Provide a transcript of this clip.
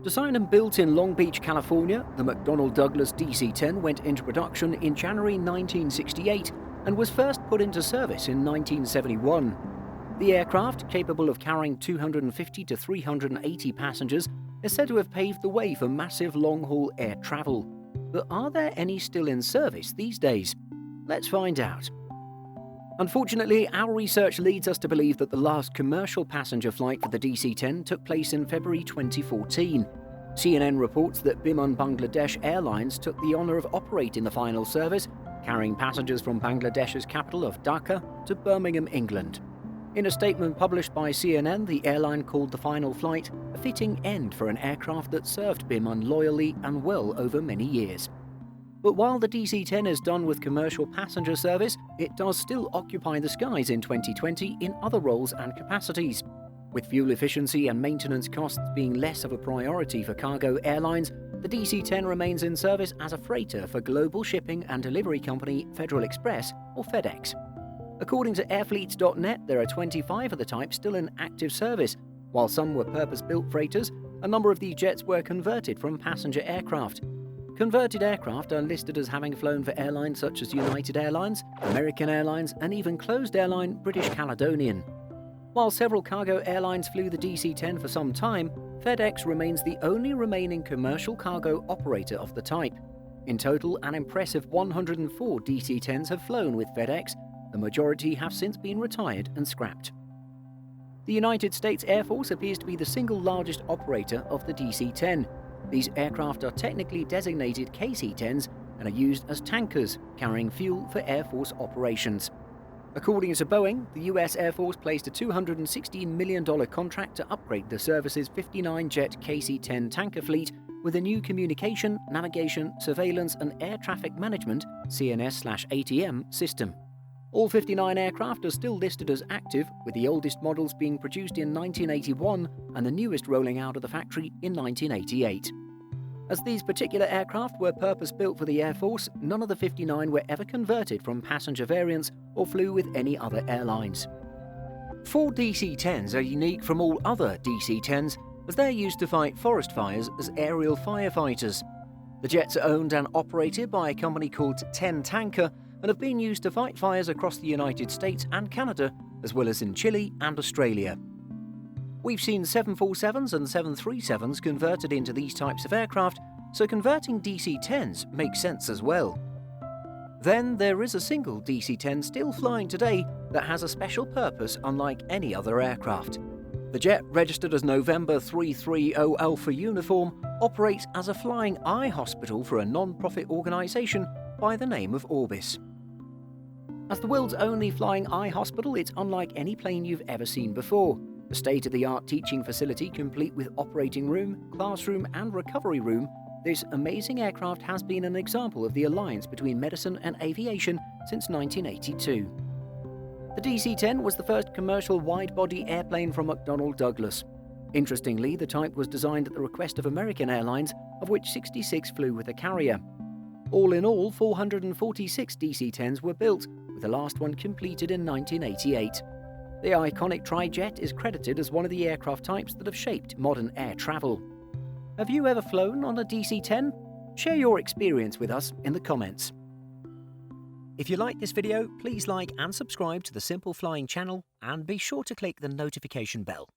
Designed and built in Long Beach, California, the McDonnell Douglas DC-10 went into production in January 1968 and was first put into service in 1971. The aircraft, capable of carrying 250 to 380 passengers, is said to have paved the way for massive long-haul air travel. But are there any still in service these days? Let's find out. Unfortunately, our research leads us to believe that the last commercial passenger flight for the DC-10 took place in February 2014. CNN reports that Biman Bangladesh Airlines took the honour of operating the final service, carrying passengers from Bangladesh's capital of Dhaka to Birmingham, England. In a statement published by CNN, the airline called the final flight a fitting end for an aircraft that served Biman loyally and well over many years. But while the DC-10 is done with commercial passenger service, it does still occupy the skies in 2020 in other roles and capacities. With fuel efficiency and maintenance costs being less of a priority for cargo airlines, the DC-10 remains in service as a freighter for global shipping and delivery company Federal Express or FedEx. According to airfleets.net, there are 25 of the type still in active service. While some were purpose-built freighters, a number of these jets were converted from passenger aircraft. Converted aircraft are listed as having flown for airlines such as United Airlines, American Airlines, and even closed airline British Caledonian. While several cargo airlines flew the DC-10 for some time, FedEx remains the only remaining commercial cargo operator of the type. In total, an impressive 104 DC-10s have flown with FedEx. The majority have since been retired and scrapped. The United States Air Force appears to be the single largest operator of the DC-10. These aircraft are technically designated KC-10s and are used as tankers, carrying fuel for Air Force operations. According to Boeing, the U.S. Air Force placed a $216 million contract to upgrade the service's 59-jet KC-10 tanker fleet with a new communication, navigation, surveillance and air traffic management (CNS/ATM) system. All 59 aircraft are still listed as active, with the oldest models being produced in 1981 and the newest rolling out of the factory in 1988. As these particular aircraft were purpose-built for the Air Force, none of the 59 were ever converted from passenger variants or flew with any other airlines. 4 DC-10s are unique from all other DC-10s as they're used to fight forest fires as aerial firefighters. The jets are owned and operated by a company called 10 Tanker and have been used to fight fires across the United States and Canada, as well as in Chile and Australia. We've seen 747s and 737s converted into these types of aircraft, so converting DC-10s makes sense as well. Then there is a single DC-10 still flying today that has a special purpose unlike any other aircraft. The jet, registered as November 330 Alpha Uniform, operates as a flying eye hospital for a non-profit organisation by the name of Orbis. As the world's only flying eye hospital, it's unlike any plane you've ever seen before. A state-of-the-art teaching facility complete with operating room, classroom and recovery room, this amazing aircraft has been an example of the alliance between medicine and aviation since 1982. The DC-10 was the first commercial wide-body airplane from McDonnell Douglas. Interestingly, the type was designed at the request of American Airlines, of which 66 flew with the carrier. All in all, 446 DC-10s were built, with the last one completed in 1988. The iconic tri-jet is credited as one of the aircraft types that have shaped modern air travel. Have you ever flown on a DC-10? Share your experience with us in the comments. If you like this video, please like and subscribe to the Simple Flying channel and be sure to click the notification bell.